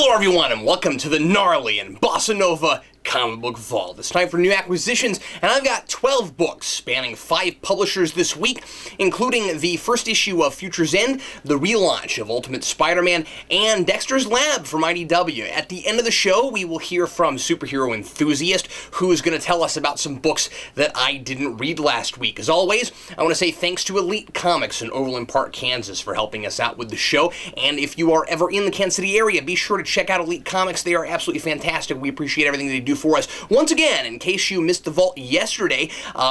Hello everyone and welcome to the gnarly and bossa nova comic book vault. It's time for new acquisitions, and I've got 12 books spanning 5 publishers this week, including the first issue of Future's End, the relaunch of Ultimate Spider-Man, and Dexter's Lab from IDW. At the end of the show, we will hear from Superhero Enthusiast, who is going to tell us about some books that I didn't read last week. As always, I want to say thanks to Elite Comics in Overland Park, Kansas for helping us out with the show, and if you are ever in the Kansas City area, be sure to check out Elite Comics. They are absolutely fantastic. We appreciate everything they do for us. Once again, in case you missed the vault yesterday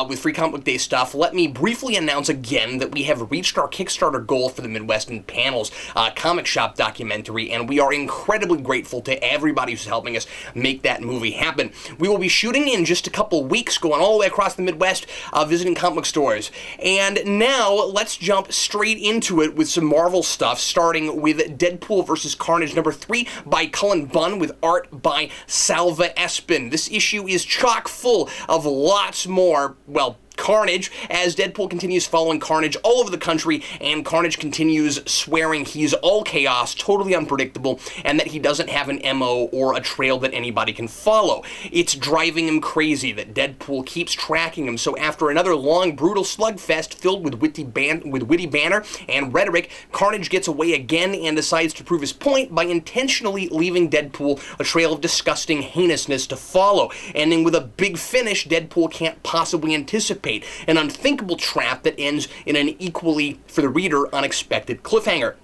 with Free Comic Book Day stuff, let me briefly announce again that we have reached our Kickstarter goal for the Midwest in Panels comic shop documentary, and we are incredibly grateful to everybody who's helping us make that movie happen. We will be shooting in just a couple weeks, going all the way across the Midwest, visiting comic book stores. And now, let's jump straight into it with some Marvel stuff, starting with Deadpool vs. Carnage number 3 by Cullen Bunn with art by Salva Espin. This issue is chock full of lots more, well, Carnage, as Deadpool continues following Carnage all over the country, and Carnage continues swearing he's all chaos, totally unpredictable, and that he doesn't have an MO or a trail that anybody can follow. It's driving him crazy that Deadpool keeps tracking him, so after another long, brutal slugfest filled with witty banter and rhetoric, Carnage gets away again and decides to prove his point by intentionally leaving Deadpool a trail of disgusting heinousness to follow, ending with a big finish Deadpool can't possibly anticipate. An unthinkable trap that ends in an equally, for the reader, unexpected cliffhanger.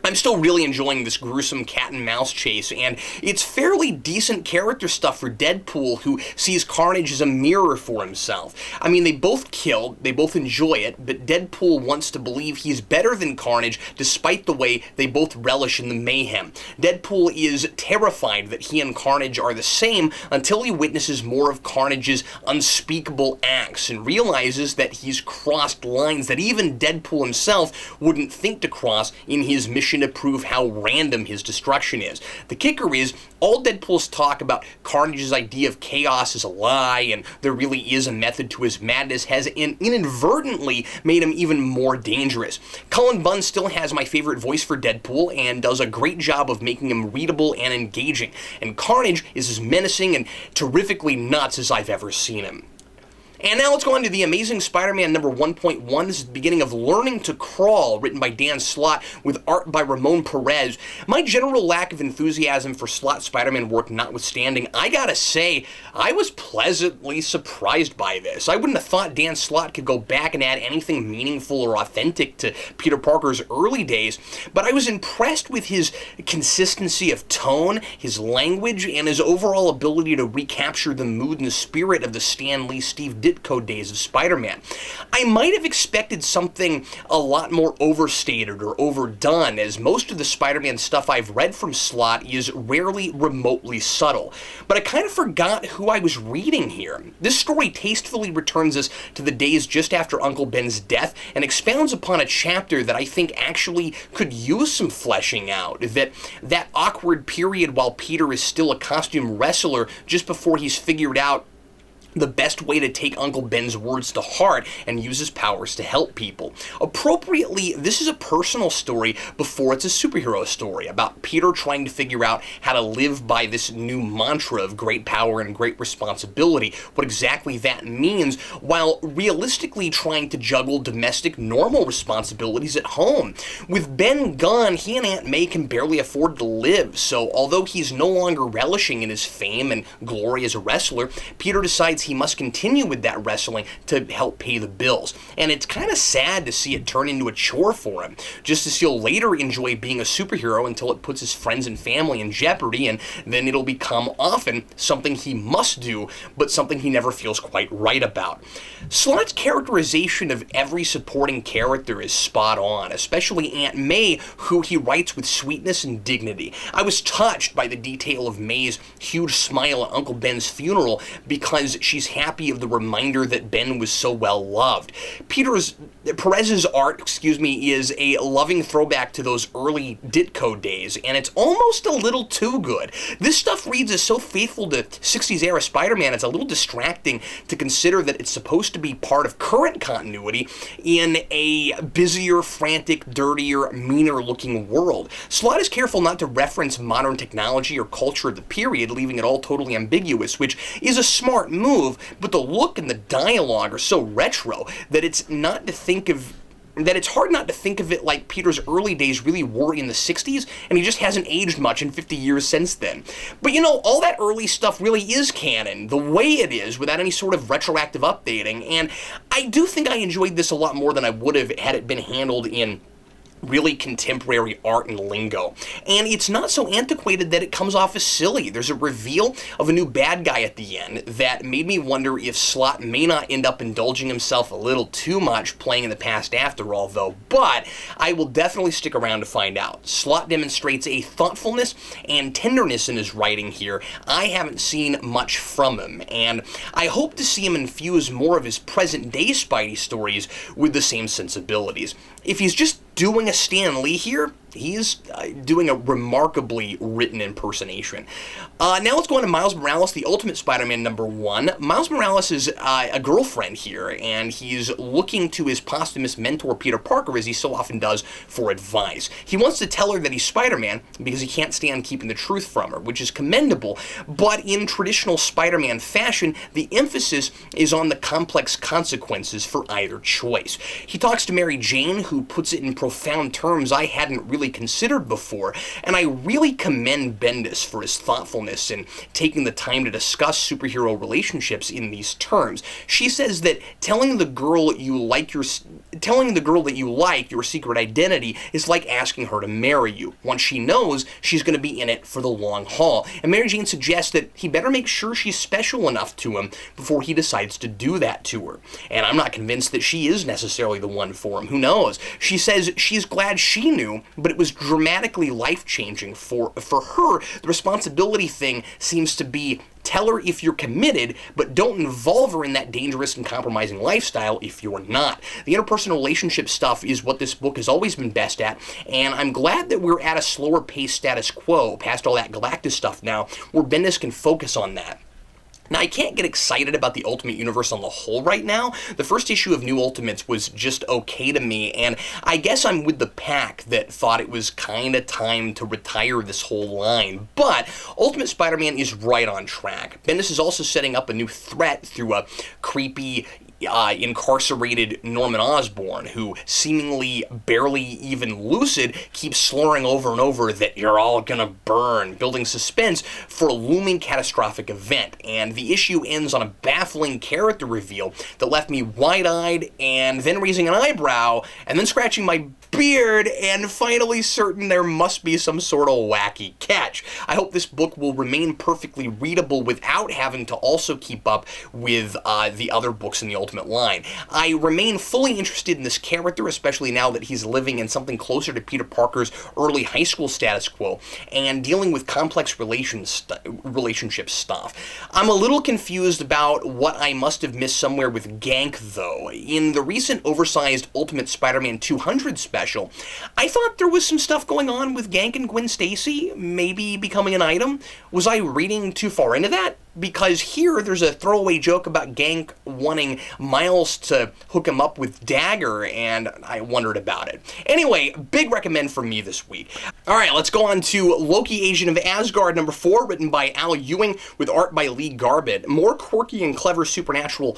I'm still really enjoying this gruesome cat and mouse chase, and it's fairly decent character stuff for Deadpool, who sees Carnage as a mirror for himself. I mean, they both kill, they both enjoy it, but Deadpool wants to believe he's better than Carnage despite the way they both relish in the mayhem. Deadpool is terrified that he and Carnage are the same until he witnesses more of Carnage's unspeakable acts and realizes that he's crossed lines that even Deadpool himself wouldn't think to cross in his mission to prove how random his destruction is. The kicker is, all Deadpool's talk about Carnage's idea of chaos is a lie, and there really is a method to his madness, has inadvertently made him even more dangerous. Cullen Bunn still has my favorite voice for Deadpool, and does a great job of making him readable and engaging, and Carnage is as menacing and terrifically nuts as I've ever seen him. And now let's go on to The Amazing Spider-Man number 1.1. This is the beginning of Learning to Crawl, written by Dan Slott, with art by Ramon Perez. My general lack of enthusiasm for Slott Spider-Man work notwithstanding, I gotta say, I was pleasantly surprised by this. I wouldn't have thought Dan Slott could go back and add anything meaningful or authentic to Peter Parker's early days, but I was impressed with his consistency of tone, his language, and his overall ability to recapture the mood and the spirit of the Stan Lee, Steve Ditko days of Spider-Man. I might have expected something a lot more overstated or overdone, as most of the Spider-Man stuff I've read from Slott is rarely remotely subtle. But I kind of forgot who I was reading here. This story tastefully returns us to the days just after Uncle Ben's death and expounds upon a chapter that I think actually could use some fleshing out. That awkward period while Peter is still a costume wrestler just before he's figured out the best way to take Uncle Ben's words to heart and use his powers to help people. Appropriately, this is a personal story before it's a superhero story about Peter trying to figure out how to live by this new mantra of great power and great responsibility, what exactly that means, while realistically trying to juggle domestic normal responsibilities at home. With Ben gone, he and Aunt May can barely afford to live, so although he's no longer relishing in his fame and glory as a wrestler, Peter decides he must continue with that wrestling to help pay the bills. And it's kind of sad to see it turn into a chore for him, just as he'll later enjoy being a superhero until it puts his friends and family in jeopardy, and then it'll become often something he must do, but something he never feels quite right about. Slott's characterization of every supporting character is spot on, especially Aunt May, who he writes with sweetness and dignity. I was touched by the detail of May's huge smile at Uncle Ben's funeral because she she's happy of the reminder that Ben was so well loved. Perez's art, is a loving throwback to those early Ditko days, and it's almost a little too good. This stuff reads as so faithful to 60s era Spider-Man, it's a little distracting to consider that it's supposed to be part of current continuity in a busier, frantic, dirtier, meaner-looking world. Slott is careful not to reference modern technology or culture of the period, leaving it all totally ambiguous, which is a smart move, but the look and the dialogue are so retro that it's hard not to think of it like Peter's early days really were in the 60s, and he just hasn't aged much in 50 years since then. But all that early stuff really is canon, the way it is, without any sort of retroactive updating, and I do think I enjoyed this a lot more than I would have had it been handled in really contemporary art and lingo. And it's not so antiquated that it comes off as silly. There's a reveal of a new bad guy at the end that made me wonder if Slott may not end up indulging himself a little too much playing in the past after all, though. But I will definitely stick around to find out. Slott demonstrates a thoughtfulness and tenderness in his writing here I haven't seen much from him, and I hope to see him infuse more of his present-day Spidey stories with the same sensibilities. If he's just doing a Stan Lee here, he's doing a remarkably written impersonation. Now let's go on to Miles Morales, the Ultimate Spider-Man #1. Miles Morales is a girlfriend here, and he's looking to his posthumous mentor, Peter Parker, as he so often does, for advice. He wants to tell her that he's Spider-Man because he can't stand keeping the truth from her, which is commendable, but in traditional Spider-Man fashion, the emphasis is on the complex consequences for either choice. He talks to Mary Jane, who puts it in profound terms I hadn't really considered before, and I really commend Bendis for his thoughtfulness in taking the time to discuss superhero relationships in these terms. She says that telling the girl that you like your secret identity is like asking her to marry you. Once she knows, she's going to be in it for the long haul. And Mary Jane suggests that he better make sure she's special enough to him before he decides to do that to her. And I'm not convinced that she is necessarily the one for him. Who knows? She says she's glad she knew, but it was dramatically life-changing for her. The responsibility thing seems to be tell her if you're committed, but don't involve her in that dangerous and compromising lifestyle if you're not. The interpersonal relationship stuff is what this book has always been best at, and I'm glad that we're at a slower pace status quo, past all that Galactus stuff now, where Bendis can focus on that. Now, I can't get excited about the Ultimate Universe on the whole right now. The first issue of New Ultimates was just okay to me, and I guess I'm with the pack that thought it was kind of time to retire this whole line. But Ultimate Spider-Man is right on track. Bendis is also setting up a new threat through a creepy, incarcerated Norman Osborn, who, seemingly barely even lucid, keeps slurring over and over that you're all gonna burn, building suspense for a looming catastrophic event. And the issue ends on a baffling character reveal that left me wide-eyed and then raising an eyebrow and then scratching my beard and finally certain there must be some sort of wacky catch. I hope this book will remain perfectly readable without having to also keep up with the other books in the Ultimate line. I remain fully interested in this character, especially now that he's living in something closer to Peter Parker's early high school status quo and dealing with complex relationship stuff. I'm a little confused about what I must have missed somewhere with Gank, though. In the recent oversized Ultimate Spider-Man 200 special, I thought there was some stuff going on with Gank and Gwen Stacy, maybe becoming an item. Was I reading too far into that? Because here there's a throwaway joke about Gank wanting Miles to hook him up with Dagger, and I wondered about it. Anyway, big recommend from me this week. Alright, let's go on to Loki, Agent of Asgard #4, written by Al Ewing, with art by Lee Garbett. More quirky and clever supernatural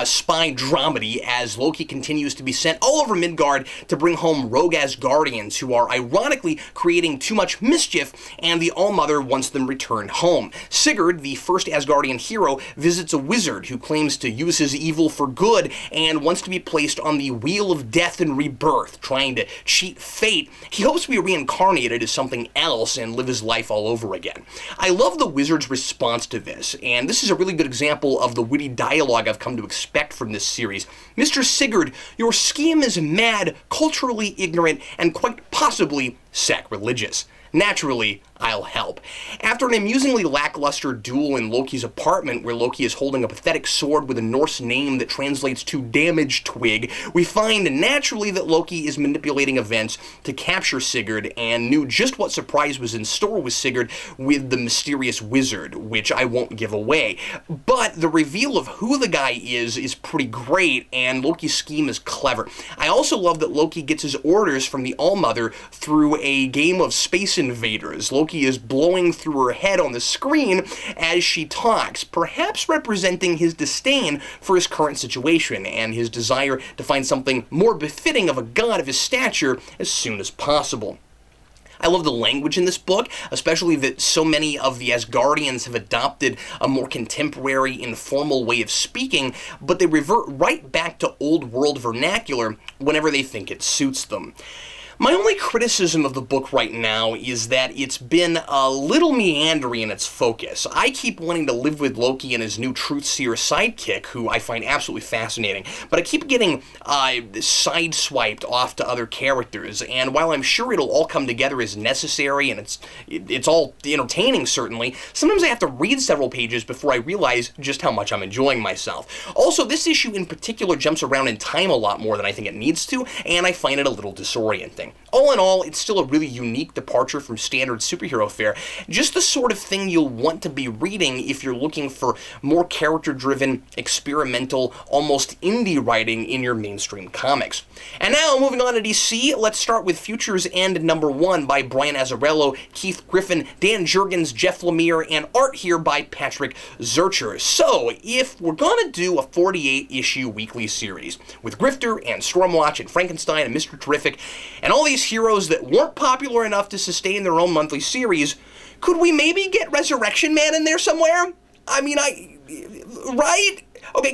spy dramedy as Loki continues to be sent all over Midgard to bring home rogue Asgardians who are ironically creating too much mischief, and the All-Mother wants them returned home. Sigurd, the first Asgardian hero, visits a wizard who claims to use his evil for good and wants to be placed on the Wheel of Death and Rebirth, trying to cheat fate. He hopes to be reincarnated as something else and live his life all over again. I love the wizard's response to this, and this is a really good example of the witty dialogue I've come to expect from this series. Mr. Sigurd, your scheme is mad, culturally ignorant, and quite possibly sacrilegious. Naturally, I'll help. After an amusingly lackluster duel in Loki's apartment, where Loki is holding a pathetic sword with a Norse name that translates to damaged twig, we find naturally that Loki is manipulating events to capture Sigurd, and knew just what surprise was in store with Sigurd with the mysterious wizard, which I won't give away. But the reveal of who the guy is pretty great, and Loki's scheme is clever. I also love that Loki gets his orders from the Allmother through a game of Space Invaders. Loki is blowing through her head on the screen as she talks, perhaps representing his disdain for his current situation and his desire to find something more befitting of a god of his stature as soon as possible. I love the language in this book, especially that so many of the Asgardians have adopted a more contemporary, informal way of speaking, but they revert right back to old world vernacular whenever they think it suits them. My only criticism of the book right now is that it's been a little meandering in its focus. I keep wanting to live with Loki and his new Truthseer sidekick, who I find absolutely fascinating, but I keep getting sideswiped off to other characters, and while I'm sure it'll all come together as necessary, and it's all entertaining certainly, sometimes I have to read several pages before I realize just how much I'm enjoying myself. Also, this issue in particular jumps around in time a lot more than I think it needs to, and I find it a little disorienting. All in all, it's still a really unique departure from standard superhero fare, just the sort of thing you'll want to be reading if you're looking for more character-driven, experimental, almost indie writing in your mainstream comics. And now, moving on to DC, let's start with Futures End #1 by Brian Azzarello, Keith Griffin, Dan Jurgens, Jeff Lemire, and art here by Patrick Zurcher. So, if we're gonna do a 48-issue weekly series with Grifter and Stormwatch and Frankenstein and Mr. Terrific, and all these heroes that weren't popular enough to sustain their own monthly series, could we maybe get Resurrection Man in there somewhere? I mean, right? Okay,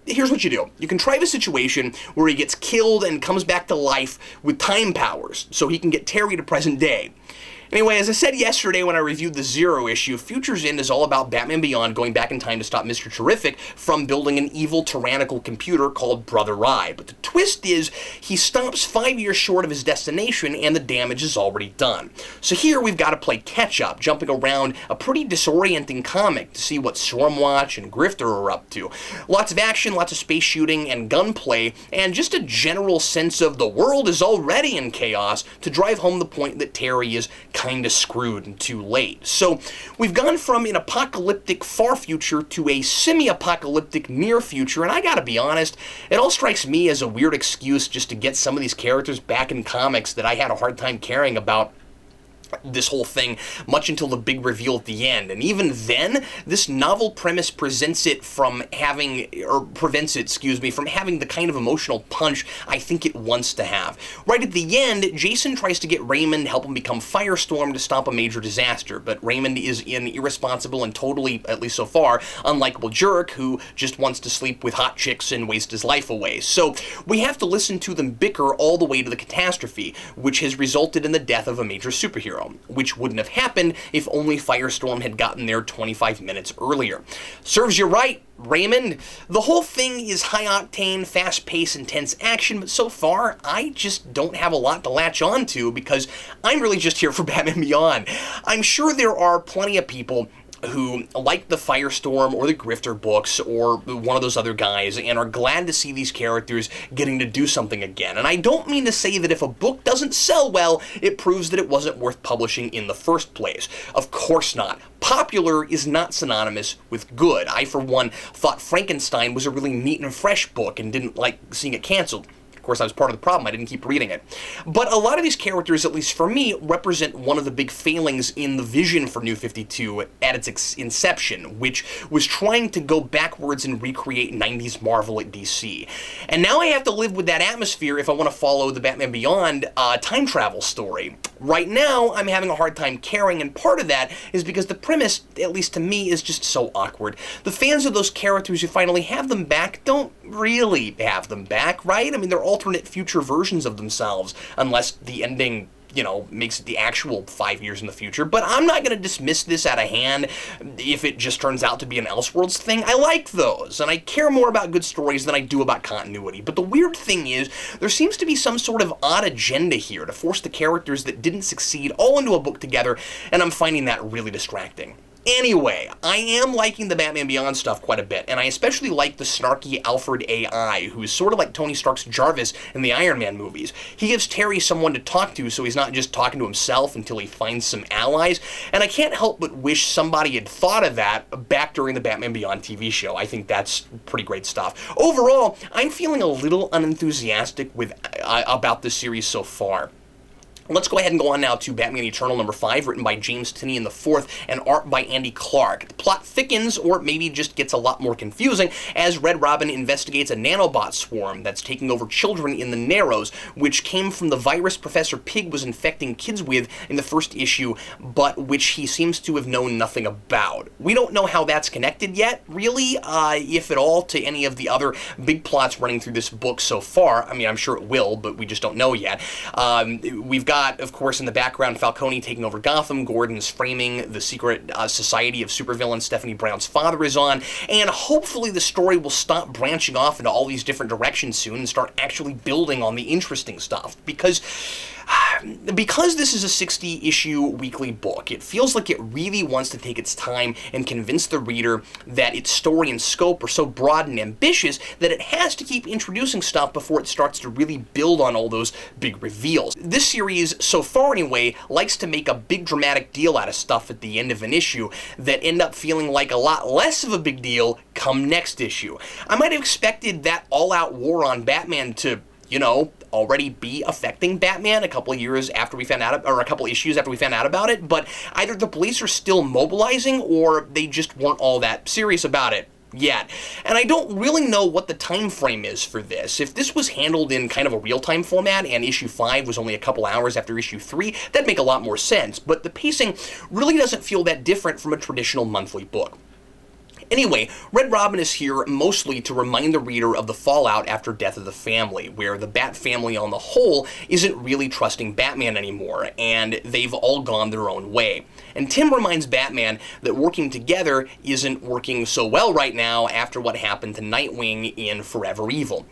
here's what you do. You contrive a situation where he gets killed and comes back to life with time powers, so he can get Terry to present day. Anyway, as I said yesterday when I reviewed the Zero issue, Futures End is all about Batman Beyond going back in time to stop Mr. Terrific from building an evil, tyrannical computer called Brother Eye. But the twist is, he stops 5 years short of his destination and the damage is already done. So here we've got to play catch-up, jumping around a pretty disorienting comic to see what Stormwatch and Grifter are up to. Lots of action, lots of space shooting and gunplay, and just a general sense of the world is already in chaos to drive home the point that Terry is kind of screwed and too late. So we've gone from an apocalyptic far future to a semi-apocalyptic near future, and I gotta be honest, it all strikes me as a weird excuse just to get some of these characters back in comics that I had a hard time caring about this whole thing much until the big reveal at the end. And even then, this novel premise prevents it, from having the kind of emotional punch I think it wants to have. Right at the end, Jason tries to get Raymond to help him become Firestorm to stop a major disaster, but Raymond is an irresponsible and totally, at least so far, unlikable jerk who just wants to sleep with hot chicks and waste his life away. So we have to listen to them bicker all the way to the catastrophe, which has resulted in the death of a major superhero, which wouldn't have happened if only Firestorm had gotten there 25 minutes earlier. Serves you right, Raymond. The whole thing is high-octane, fast-paced, intense action, but so far, I just don't have a lot to latch on to because I'm really just here for Batman Beyond. I'm sure there are plenty of people who like the Firestorm or the Grifter books or one of those other guys and are glad to see these characters getting to do something again. And I don't mean to say that if a book doesn't sell well, it proves that it wasn't worth publishing in the first place. Of course not. Popular is not synonymous with good. I, for one, thought Frankenstein was a really neat and fresh book and didn't like seeing it canceled. Of course, I was part of the problem. I didn't keep reading it. But a lot of these characters, at least for me, represent one of the big failings in the vision for New 52 at its inception, which was trying to go backwards and recreate 90s Marvel at DC. And now I have to live with that atmosphere if I want to follow the Batman Beyond time travel story. Right now, I'm having a hard time caring, and part of that is because the premise, at least to me, is just so awkward. The fans of those characters who finally have them back don't really have them back, right? I mean, they're alternate future versions of themselves, unless the ending makes it the actual 5 years in the future, but I'm not going to dismiss this out of hand if it just turns out to be an Elseworlds thing. I like those, and I care more about good stories than I do about continuity. But the weird thing is, there seems to be some sort of odd agenda here to force the characters that didn't succeed all into a book together, and I'm finding that really distracting. Anyway, I am liking the Batman Beyond stuff quite a bit, and I especially like the snarky Alfred AI, who is sort of like Tony Stark's Jarvis in the Iron Man movies. He gives Terry someone to talk to, so he's not just talking to himself until he finds some allies, and I can't help but wish somebody had thought of that back during the Batman Beyond TV show. I think that's pretty great stuff. Overall, I'm feeling a little unenthusiastic about this series so far. Let's go ahead and go on now to Batman Eternal number 5, written by James Tynion IV and art by Andy Clark. The plot thickens, or maybe just gets a lot more confusing, as Red Robin investigates a nanobot swarm that's taking over children in the Narrows, which came from the virus Professor Pig was infecting kids with in the first issue, but which he seems to have known nothing about. We don't know how that's connected yet, really, if at all, to any of the other big plots running through this book so far. I mean, I'm sure it will, but we just don't know yet. We've got, of course, in the background, Falcone taking over Gotham, Gordon's framing the secret society of supervillains Stephanie Brown's father is on, and hopefully the story will stop branching off into all these different directions soon and start actually building on the interesting stuff, because this is a 60-issue weekly book, it feels like it really wants to take its time and convince the reader that its story and scope are so broad and ambitious that it has to keep introducing stuff before it starts to really build on all those big reveals. This series, so far anyway, likes to make a big dramatic deal out of stuff at the end of an issue that end up feeling like a lot less of a big deal come next issue. I might have expected that all-out war on Batman to, already be affecting Batman a couple years after we found out, or a couple issues after we found out about it, but either the police are still mobilizing or they just weren't all that serious about it yet. And I don't really know what the time frame is for this. If this was handled in kind of a real-time format and issue 5 was only a couple hours after issue 3, that'd make a lot more sense, but the pacing really doesn't feel that different from a traditional monthly book. Anyway, Red Robin is here mostly to remind the reader of the fallout after Death of the Family, where the Bat family on the whole isn't really trusting Batman anymore, and they've all gone their own way. And Tim reminds Batman that working together isn't working so well right now after what happened to Nightwing in Forever Evil.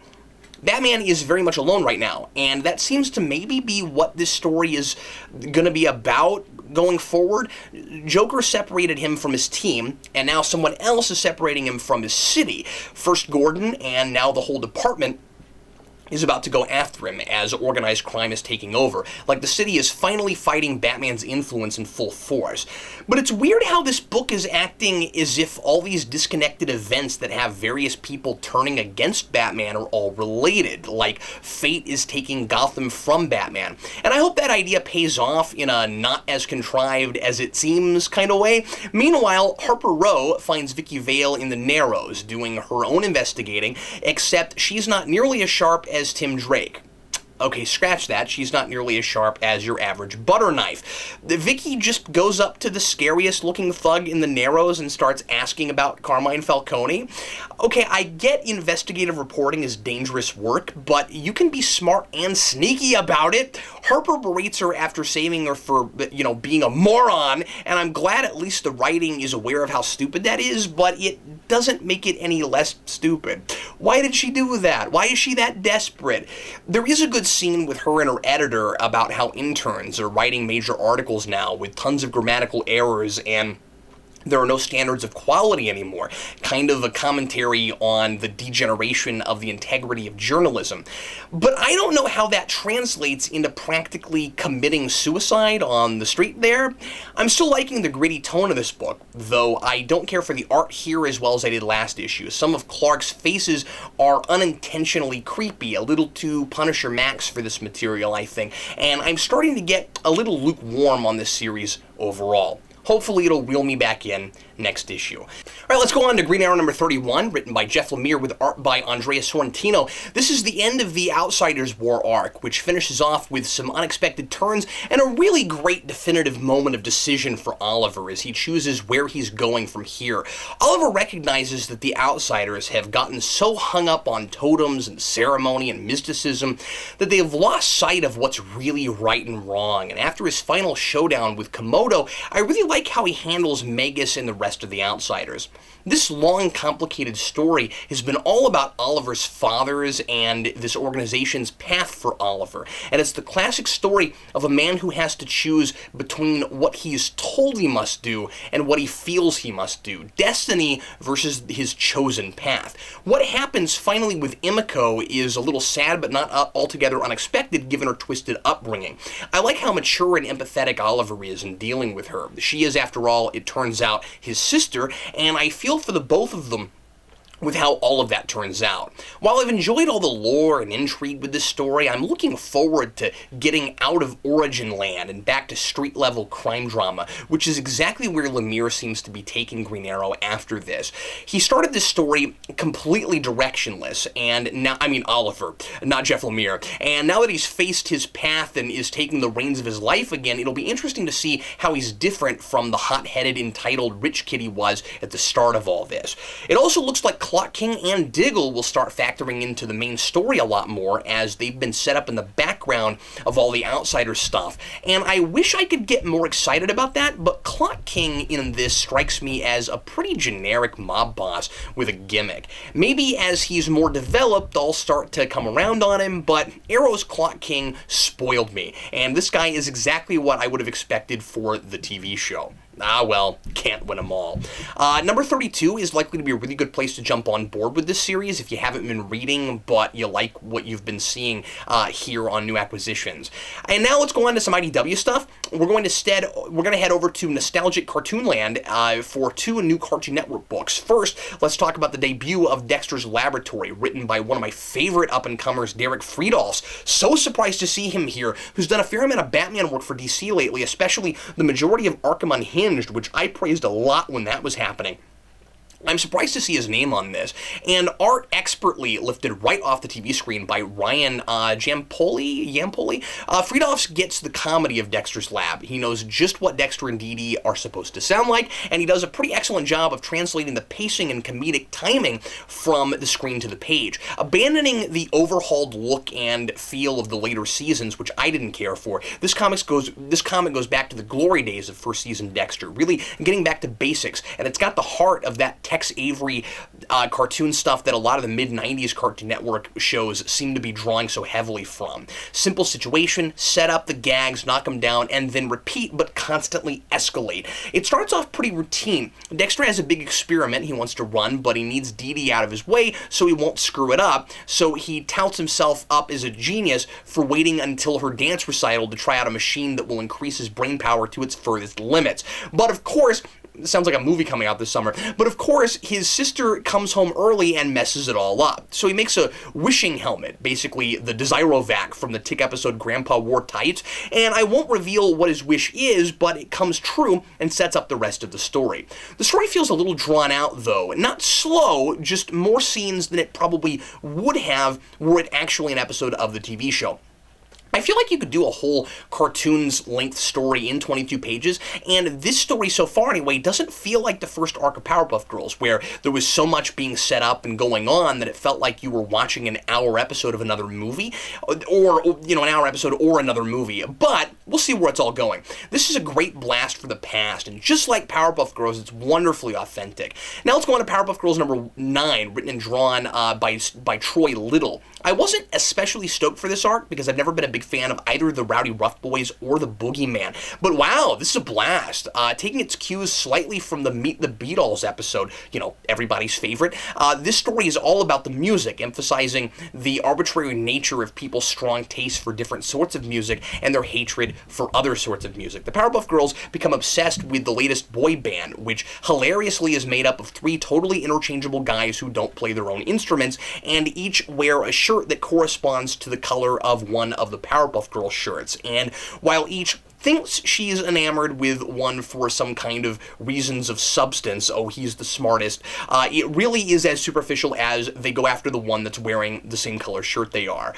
Batman is very much alone right now, and that seems to maybe be what this story is going to be about going forward. Joker separated him from his team, and now someone else is separating him from his city. First Gordon, and now the whole department is about to go after him as organized crime is taking over. Like the city is finally fighting Batman's influence in full force. But it's weird how this book is acting as if all these disconnected events that have various people turning against Batman are all related, like fate is taking Gotham from Batman. And I hope that idea pays off in a not as contrived as it seems kind of way. Meanwhile, Harper Row finds Vicky Vale in the Narrows doing her own investigating, except she's not nearly as sharp as Tim Drake. Okay, scratch that. She's not nearly as sharp as your average butter knife. Vicky just goes up to the scariest looking thug in the Narrows and starts asking about Carmine Falcone. Okay, I get investigative reporting is dangerous work, but you can be smart and sneaky about it. Harper berates her after saving her for, being a moron, and I'm glad at least the writing is aware of how stupid that is, but it doesn't make it any less stupid. Why did she do that? Why is she that desperate? There is a good scene with her and her editor about how interns are writing major articles now with tons of grammatical errors and there are no standards of quality anymore, kind of a commentary on the degeneration of the integrity of journalism. But I don't know how that translates into practically committing suicide on the street there. I'm still liking the gritty tone of this book, though I don't care for the art here as well as I did last issue. Some of Clark's faces are unintentionally creepy, a little too Punisher Max for this material, I think, and I'm starting to get a little lukewarm on this series overall. Hopefully it'll reel me back in next issue. All right, let's go on to Green Arrow number 31, written by Jeff Lemire with art by Andrea Sorrentino. This is the end of the Outsiders War arc, which finishes off with some unexpected turns and a really great definitive moment of decision for Oliver as he chooses where he's going from here. Oliver recognizes that the Outsiders have gotten so hung up on totems and ceremony and mysticism that they have lost sight of what's really right and wrong. And after his final showdown with Komodo, I really like how he handles Magus and the rest of the Outsiders. This long, complicated story has been all about Oliver's fathers and this organization's path for Oliver. And it's the classic story of a man who has to choose between what he is told he must do and what he feels he must do. Destiny versus his chosen path. What happens finally with Imiko is a little sad but not altogether unexpected given her twisted upbringing. I like how mature and empathetic Oliver is in dealing with her. She is, after all, it turns out, his sister, and I feel for the both of them with how all of that turns out. While I've enjoyed all the lore and intrigue with this story, I'm looking forward to getting out of Origin Land and back to street-level crime drama, which is exactly where Lemire seems to be taking Green Arrow after this. He started this story completely directionless, and now, Oliver, not Jeff Lemire, and now that he's faced his path and is taking the reins of his life again, it'll be interesting to see how he's different from the hot-headed, entitled rich kid he was at the start of all this. It also looks like Clock King and Diggle will start factoring into the main story a lot more as they've been set up in the background of all the Outsider stuff. And I wish I could get more excited about that, but Clock King in this strikes me as a pretty generic mob boss with a gimmick. Maybe as he's more developed, I'll start to come around on him, but Arrow's Clock King spoiled me, and this guy is exactly what I would have expected for the TV show. Ah, well, can't win them all. Number 32 is likely to be a really good place to jump on board with this series if you haven't been reading, but you like what you've been seeing here on New Acquisitions. And now let's go on to some IDW stuff. We're going to head over to Nostalgic Cartoon Land for two new Cartoon Network books. First, let's talk about the debut of Dexter's Laboratory, written by one of my favorite up-and-comers, Derek Friedolfs. So surprised to see him here, who's done a fair amount of Batman work for DC lately, especially the majority of Arkham Unhinged, which I praised a lot when that was happening. I'm surprised to see his name on this, and art expertly lifted right off the TV screen by Ryan Yampoli. Friedolfs gets the comedy of Dexter's Lab. He knows just what Dexter and Dee Dee are supposed to sound like, and he does a pretty excellent job of translating the pacing and comedic timing from the screen to the page, abandoning the overhauled look and feel of the later seasons, which I didn't care for. This comic goes back to the glory days of first season Dexter, really getting back to basics, and it's got the heart of that Tex Avery cartoon stuff that a lot of the mid-90s Cartoon Network shows seem to be drawing so heavily from. Simple situation, set up the gags, knock them down, and then repeat but constantly escalate. It starts off pretty routine. Dexter has a big experiment he wants to run, but he needs Dee Dee out of his way so he won't screw it up, so he touts himself up as a genius for waiting until her dance recital to try out a machine that will increase his brain power to its furthest limits. But of course, it sounds like a movie coming out this summer. But of course, his sister comes home early and messes it all up. So he makes a wishing helmet, basically the Desirovac from the Tick episode Grandpa Wore Tights, and I won't reveal what his wish is, but it comes true and sets up the rest of the story. The story feels a little drawn out, though. Not slow, just more scenes than it probably would have were it actually an episode of the TV show. I feel like you could do a whole cartoon's length story in 22 pages, and this story so far anyway doesn't feel like the first arc of Powerpuff Girls, where there was so much being set up and going on that it felt like you were watching an hour episode of another movie, or an hour episode or another movie, but we'll see where it's all going. This is a great blast for the past, and just like Powerpuff Girls, it's wonderfully authentic. Now let's go on to Powerpuff Girls number 9, written and drawn by Troy Little. I wasn't especially stoked for this arc because I've never been a big fan of either the Rowdy Rough Boys or the Boogeyman. But wow, this is a blast. Taking its cues slightly from the Meet the Beatles episode, everybody's favorite, this story is all about the music, emphasizing the arbitrary nature of people's strong taste for different sorts of music and their hatred for other sorts of music. The Powerpuff Girls become obsessed with the latest boy band, which hilariously is made up of 3 totally interchangeable guys who don't play their own instruments, and each wear a shirt that corresponds to the color of one of the Powerpuff Girls shirts. And while each thinks she's enamored with one for some kind of reasons of substance. Oh, he's the smartest. It really is as superficial as they go after the one that's wearing the same color shirt they are.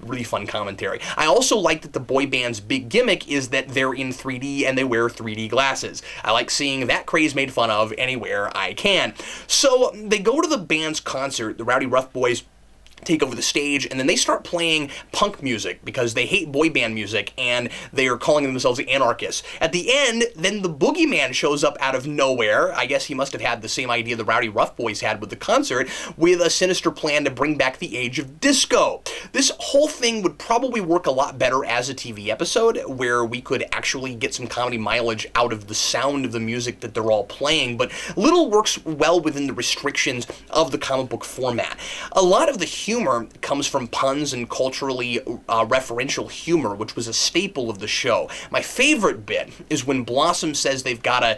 Really fun commentary. I also like that the boy band's big gimmick is that they're in 3D and they wear 3D glasses. I like seeing that craze made fun of anywhere I can. So they go to the band's concert, the Rowdy Rough Boys take over the stage, and then they start playing punk music because they hate boy band music and they are calling themselves anarchists. At the end, then the boogeyman shows up out of nowhere. I guess he must have had the same idea the Rowdy Rough Boys had with the concert, with a sinister plan to bring back the age of disco. This whole thing would probably work a lot better as a TV episode, where we could actually get some comedy mileage out of the sound of the music that they're all playing, but little works well within the restrictions of the comic book format. A lot of the humor comes from puns and culturally referential humor, which was a staple of the show. My favorite bit is when Blossom says they've gotta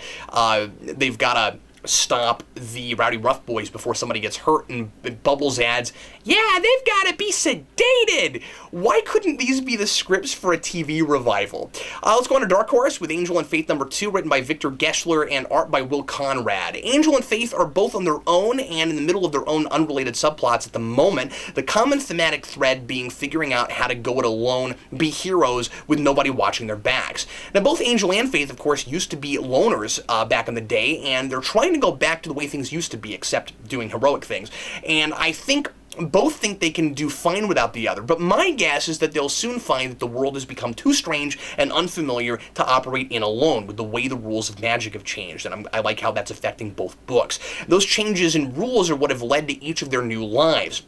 stop the Rowdy Rough Boys before somebody gets hurt, and Bubbles adds, "Yeah, they've gotta be sedated." Why couldn't these be the scripts for a TV revival? Let's go on to Dark Horse with Angel and Faith #2, written by Victor Geschler and art by Will Conrad. Angel and Faith are both on their own and in the middle of their own unrelated subplots at the moment, the common thematic thread being figuring out how to go it alone, be heroes with nobody watching their backs. Now, both Angel and Faith, of course, used to be loners back in the day, and they're trying to go back to the way things used to be, except doing heroic things. And I think both think they can do fine without the other, but my guess is that they'll soon find that the world has become too strange and unfamiliar to operate in alone, with the way the rules of magic have changed, and I like how that's affecting both books. Those changes in rules are what have led to each of their new lives.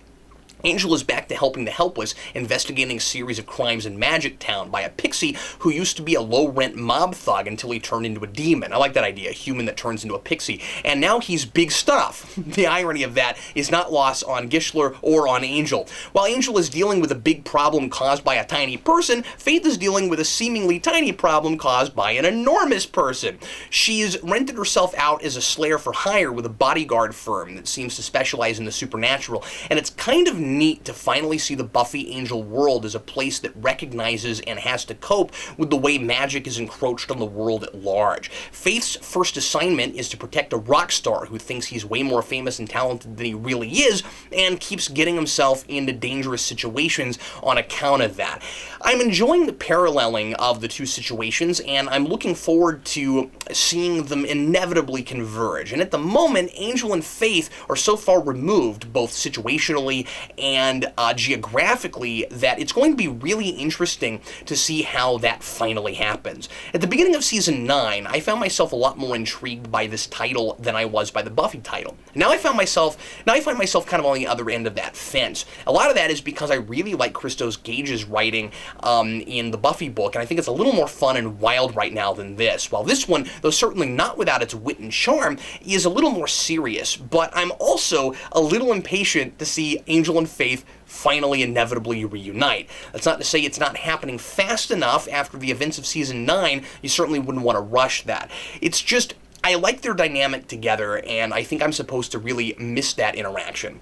Angel is back to helping the helpless, investigating a series of crimes in Magic Town by a pixie who used to be a low-rent mob thug until he turned into a demon. I like that idea, a human that turns into a pixie. And now he's big stuff. The irony of that is not lost on Gischler or on Angel. While Angel is dealing with a big problem caused by a tiny person, Faith is dealing with a seemingly tiny problem caused by an enormous person. She's rented herself out as a slayer for hire with a bodyguard firm that seems to specialize in the supernatural, and it's kind of neat to finally see the Buffy Angel world as a place that recognizes and has to cope with the way magic is encroached on the world at large. Faith's first assignment is to protect a rock star who thinks he's way more famous and talented than he really is, and keeps getting himself into dangerous situations on account of that. I'm enjoying the paralleling of the two situations, and I'm looking forward to seeing them inevitably converge. And at the moment, Angel and Faith are so far removed, both situationally and geographically, that it's going to be really interesting to see how that finally happens. At the beginning of Season 9, I found myself a lot more intrigued by this title than I was by the Buffy title. Now I find myself kind of on the other end of that fence. A lot of that is because I really like Christos Gage's writing in the Buffy book, and I think it's a little more fun and wild right now than this. While this one, though certainly not without its wit and charm, is a little more serious, but I'm also a little impatient to see Angel and Faith finally inevitably reunite. That's not to say it's not happening fast enough after the events of Season 9. You certainly wouldn't want to rush that. It's just, I like their dynamic together, and I think I'm supposed to really miss that interaction.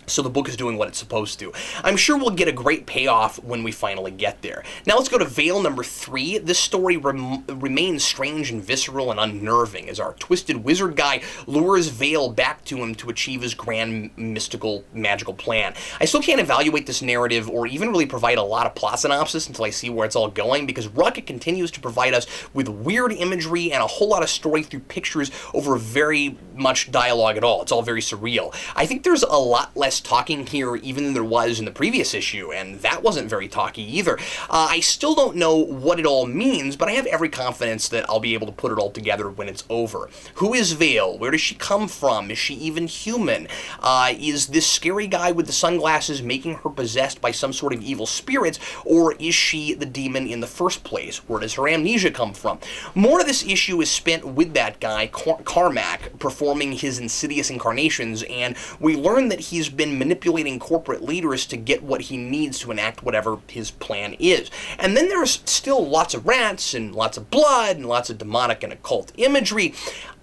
So the book is doing what it's supposed to. I'm sure we'll get a great payoff when we finally get there. Now let's go to Veil #3. This story remains strange and visceral and unnerving as our twisted wizard guy lures Veil back to him to achieve his grand mystical magical plan. I still can't evaluate this narrative or even really provide a lot of plot synopsis until I see where it's all going, because Rucka continues to provide us with weird imagery and a whole lot of story through pictures over very much dialogue at all. It's all very surreal. I think there's a lot less talking here even than there was in the previous issue, and that wasn't very talky either. I still don't know what it all means, but I have every confidence that I'll be able to put it all together when it's over. Who is Veil? Where does she come from? Is she even human? Is this scary guy with the sunglasses making her possessed by some sort of evil spirits, or is she the demon in the first place? Where does her amnesia come from? More of this issue is spent with that guy, Carmack, performing his insidious incarnations, and we learn that he's been been manipulating corporate leaders to get what he needs to enact whatever his plan is. And then there's still lots of rats and lots of blood and lots of demonic and occult imagery.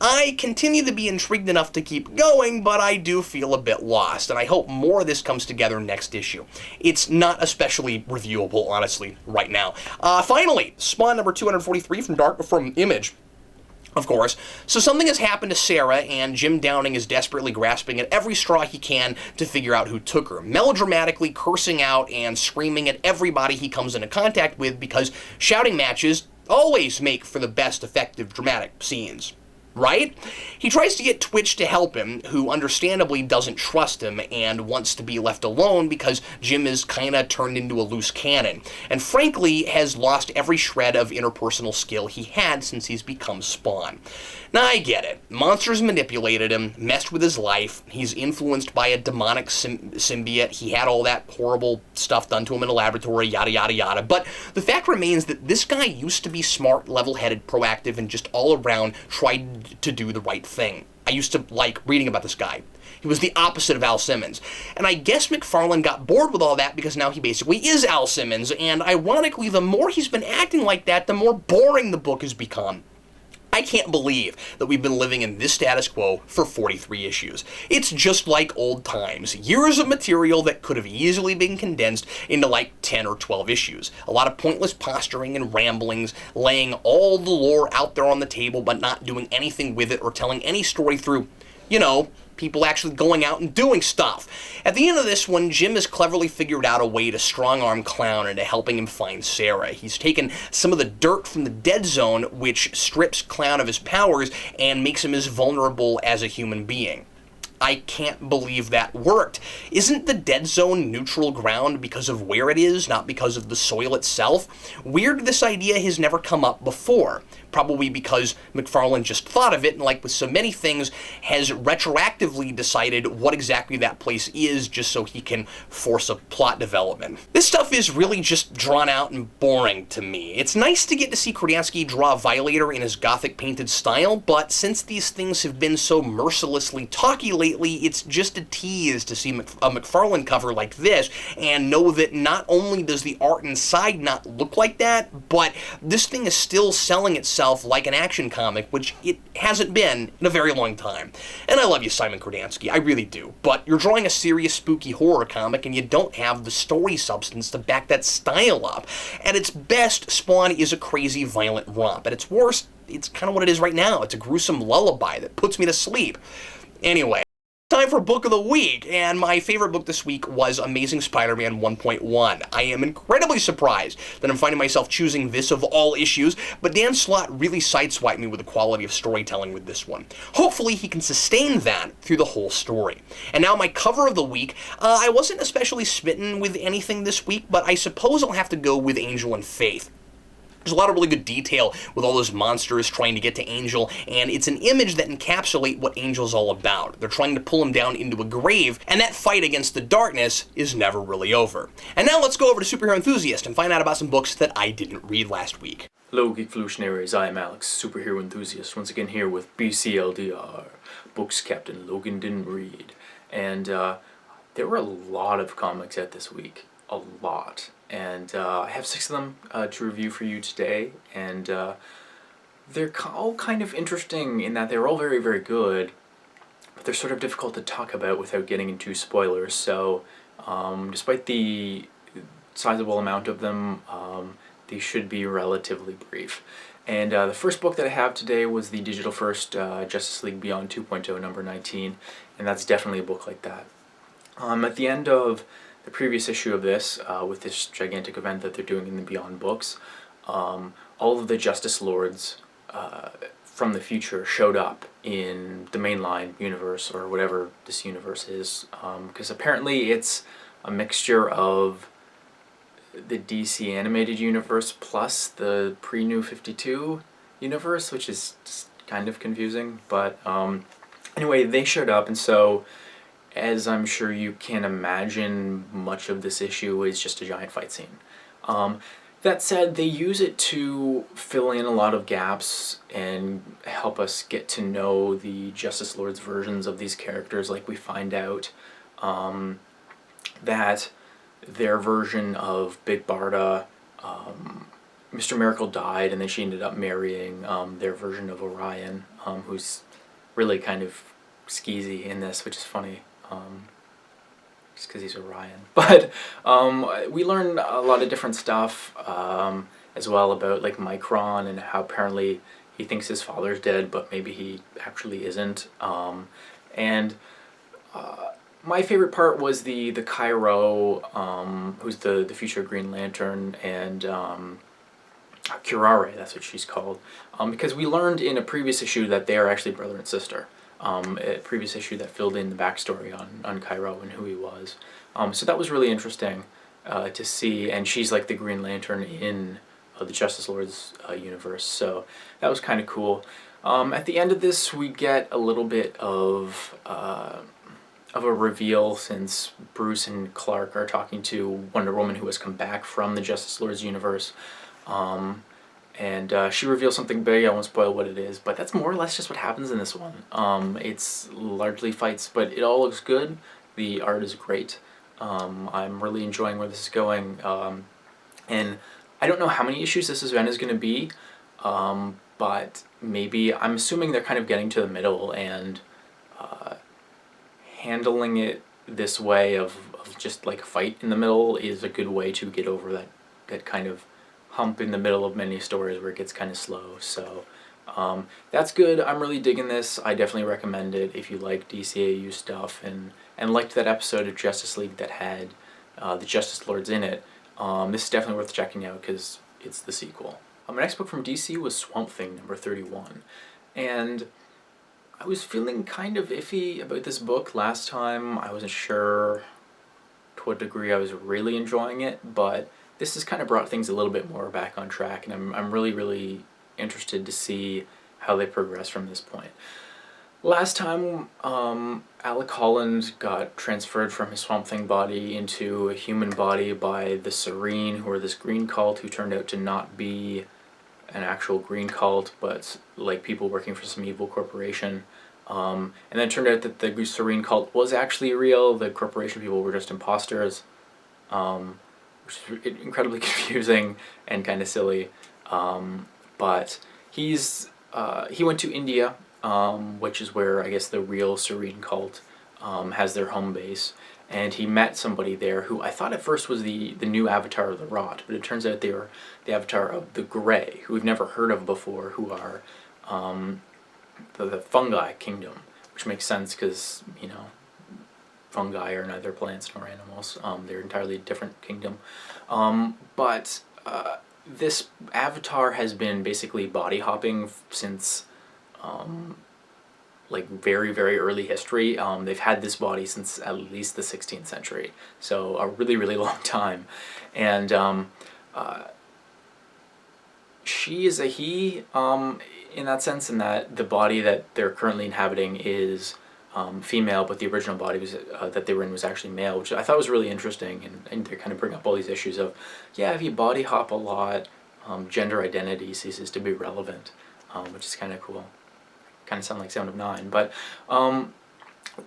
I continue to be intrigued enough to keep going, but I do feel a bit lost, and I hope more of this comes together next issue. It's not especially reviewable, honestly, right now. Finally, Spawn number 243 from Image. Of course. So something has happened to Sarah, and Jim Downing is desperately grasping at every straw he can to figure out who took her, melodramatically cursing out and screaming at everybody he comes into contact with, because shouting matches always make for the best effective dramatic scenes. Right? He tries to get Twitch to help him, who understandably doesn't trust him and wants to be left alone because Jim is kinda turned into a loose cannon, and frankly has lost every shred of interpersonal skill he had since he's become Spawn. Now I get it. Monsters manipulated him, messed with his life, he's influenced by a demonic symbiote, he had all that horrible stuff done to him in a laboratory, yada yada yada, but the fact remains that this guy used to be smart, level-headed, proactive, and just all around tried to do the right thing. I used to like reading about this guy. He was the opposite of Al Simmons. And I guess McFarlane got bored with all that because now he basically is Al Simmons, and ironically, the more he's been acting like that, the more boring the book has become. I can't believe that we've been living in this status quo for 43 issues. It's just like old times. Years of material that could have easily been condensed into like 10 or 12 issues. A lot of pointless posturing and ramblings, laying all the lore out there on the table but not doing anything with it or telling any story through, you know, people actually going out and doing stuff. At the end of this one, Jim has cleverly figured out a way to strong-arm Clown into helping him find Sarah. He's taken some of the dirt from the Dead Zone, which strips Clown of his powers and makes him as vulnerable as a human being. I can't believe that worked. Isn't the Dead Zone neutral ground because of where it is, not because of the soil itself? Weird this idea has never come up before. Probably because McFarlane just thought of it, and like with so many things, has retroactively decided what exactly that place is just so he can force a plot development. This stuff is really just drawn out and boring to me. It's nice to get to see Kordansky draw Violator in his gothic painted style, but since these things have been so mercilessly talky lately, it's just a tease to see a McFarlane cover like this and know that not only does the art inside not look like that, but this thing is still selling itself like an action comic, which it hasn't been in a very long time. And I love you, Simon Kordansky, I really do, but you're drawing a serious spooky horror comic and you don't have the story substance to back that style up. At its best, Spawn is a crazy, violent romp. At its worst, it's kind of what it is right now. It's a gruesome lullaby that puts me to sleep. Anyway, time for Book of the Week, and my favorite book this week was Amazing Spider-Man 1.1. I am incredibly surprised that I'm finding myself choosing this of all issues, but Dan Slott really sideswiped me with the quality of storytelling with this one. Hopefully he can sustain that through the whole story. And now my cover of the week, I wasn't especially smitten with anything this week, but I suppose I'll have to go with Angel and Faith. There's a lot of really good detail with all those monsters trying to get to Angel, and it's an image that encapsulates what Angel's all about. They're trying to pull him down into a grave, and that fight against the darkness is never really over. And now let's go over to Superhero Enthusiast and find out about some books that I didn't read last week. Hello Geekvolutionaries, I am Alex, Superhero Enthusiast, once again here with BCLDR, books Captain Logan didn't read. And there were a lot of comics out this week, a lot. And I have 6 of them to review for you today, and they're all kind of interesting in that they're all very, very good, but they're sort of difficult to talk about without getting into spoilers. So despite the sizable amount of them, they should be relatively brief. And the first book that I have today was the Digital First Justice League Beyond 2.0 number 19, and that's definitely a book like that. At the end of the previous issue of this, with this gigantic event that they're doing in the Beyond books, all of the Justice Lords from the future showed up in the mainline universe, or whatever this universe is, because apparently it's a mixture of the DC animated universe plus the pre-New 52 universe, which is just kind of confusing, but anyway, they showed up, and so as I'm sure you can imagine, much of this issue is just a giant fight scene. That said, they use it to fill in a lot of gaps and help us get to know the Justice Lord's versions of these characters. Like we find out that their version of Big Barda, Mr. Miracle died, and then she ended up marrying their version of Orion, who's really kind of skeezy in this, which is funny, just because he's Orion. But we learn a lot of different stuff as well about like Micron and how apparently he thinks his father's dead, but maybe he actually isn't. And my favorite part was the Cairo, who's the future Green Lantern, and Curare, that's what she's called, because we learned in a previous issue that they are actually brother and sister. A previous issue that filled in the backstory on Cairo and who he was. So that was really interesting to see, and she's like the Green Lantern in the Justice Lord's universe, so that was kind of cool. At the end of this, we get a little bit of a reveal, since Bruce and Clark are talking to Wonder Woman, who has come back from the Justice Lord's universe. And she reveals something big. I won't spoil what it is, but that's more or less just what happens in this one. It's largely fights, but it all looks good. The art is great. I'm really enjoying where this is going. And I don't know how many issues this event is going to be, but maybe, I'm assuming they're kind of getting to the middle, and handling it this way of just like a fight in the middle is a good way to get over that kind of hump in the middle of many stories where it gets kind of slow. So that's good. I'm really digging this. I definitely recommend it if you like DCAU stuff and liked that episode of Justice League that had the Justice Lords in it. This is definitely worth checking out because it's the sequel. My next book from DC was Swamp Thing number 31, and I was feeling kind of iffy about this book last time. I wasn't sure to what degree I was really enjoying it, but this has kind of brought things a little bit more back on track, and I'm really, really interested to see how they progress from this point. Last time, Alec Holland got transferred from his Swamp Thing body into a human body by the Serene, who are this green cult who turned out to not be an actual green cult, but like people working for some evil corporation. And then it turned out that the Serene cult was actually real. The corporation people were just imposters, which is incredibly confusing and kind of silly. But he went to India, which is where I guess the real Serene cult has their home base, and he met somebody there who I thought at first was the new avatar of the Rot, but it turns out they were the avatar of the Grey, who we've never heard of before, who are the fungi kingdom, which makes sense because, you know, fungi are neither plants nor animals. They're entirely different kingdom. But this avatar has been basically body hopping since like very, very early history. They've had this body since at least the 16th century, so a really, really long time. And she is a he in that sense, in that the body that they're currently inhabiting is female, but the original body was, that they were in was actually male, which I thought was really interesting, and they kind of bring up all these issues of, yeah, if you body hop a lot, gender identity ceases to be relevant, which is kind of cool. Kind of sound like Sound of Nine, but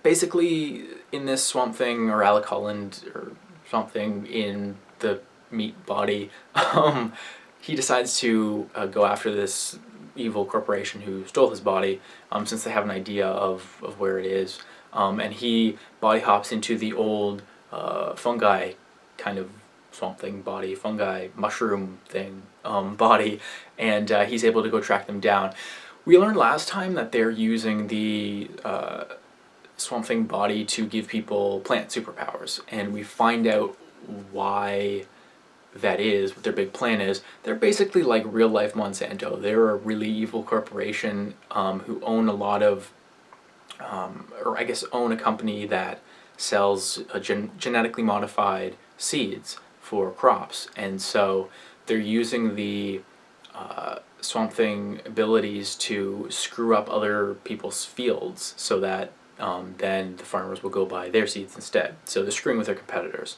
basically in this Swamp Thing, or Alec Holland, or something in the meat body, he decides to go after this evil corporation who stole his body, since they have an idea of where it is, and he body hops into the old fungi kind of Swamp Thing body, fungi mushroom thing body, and he's able to go track them down. We learned last time that they're using the Swamp Thing body to give people plant superpowers, and we find out why that is, what their big plan is. They're basically like real life Monsanto. They're a really evil corporation who own a lot of, or I guess own a company that sells genetically modified seeds for crops, and so they're using the Swamp Thing abilities to screw up other people's fields so that then the farmers will go buy their seeds instead. So they're screwing with their competitors,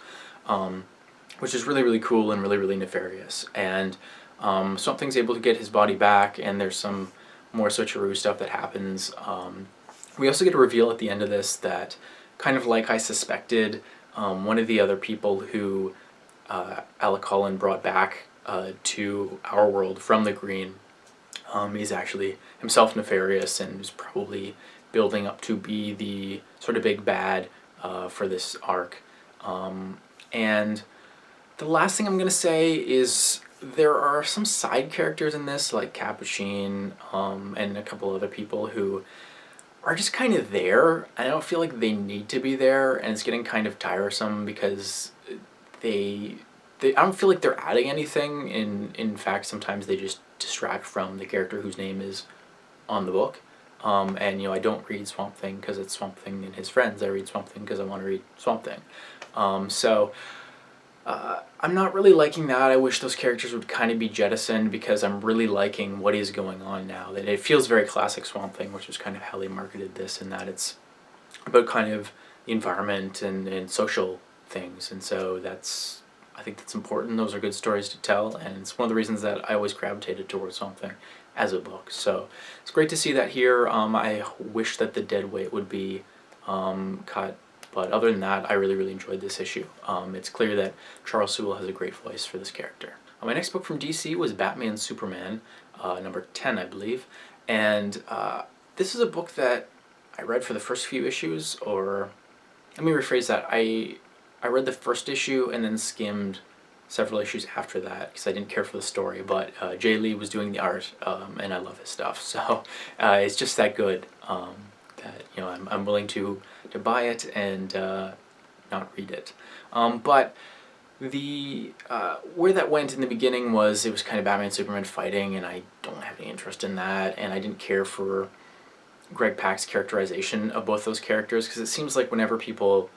which is really, really cool and really, really nefarious. And Swamp Thing's able to get his body back, and there's some more switcheroo stuff that happens. We also get a reveal at the end of this that kind of like I suspected. One of the other people who Alec Holland brought back to our world from the Green is actually himself nefarious and is probably building up to be the sort of big bad for this arc. And the last thing I'm going to say is there are some side characters in this, like Capuchin and a couple other people who are just kind of there. I don't feel like they need to be there, and it's getting kind of tiresome because I don't feel like they're adding anything. In fact, sometimes they just distract from the character whose name is on the book. And I don't read Swamp Thing because it's Swamp Thing and his friends. I read Swamp Thing because I want to read Swamp Thing. So I'm not really liking that. I wish those characters would kind of be jettisoned because I'm really liking what is going on now. That it feels very classic Swamp Thing, which is kind of how they marketed this, in that it's about kind of the environment and social things. And so I think that's important. Those are good stories to tell, and it's one of the reasons that I always gravitated towards Swamp Thing as a book. So it's great to see that here. I wish that the dead weight would be cut. But other than that, I really, really enjoyed this issue. It's clear that Charles Soule has a great voice for this character. My next book from DC was Batman Superman, number 10, I believe. And this is a book that I read for the first few issues, or let me rephrase that. I read the first issue and then skimmed several issues after that because I didn't care for the story. But Jay Lee was doing the art, and I love his stuff. So it's just that good. That I'm willing to buy it and not read it. But the where that went in the beginning was it was kind of Batman and Superman fighting, and I don't have any interest in that, and I didn't care for Greg Pak's characterization of both those characters because it seems like whenever people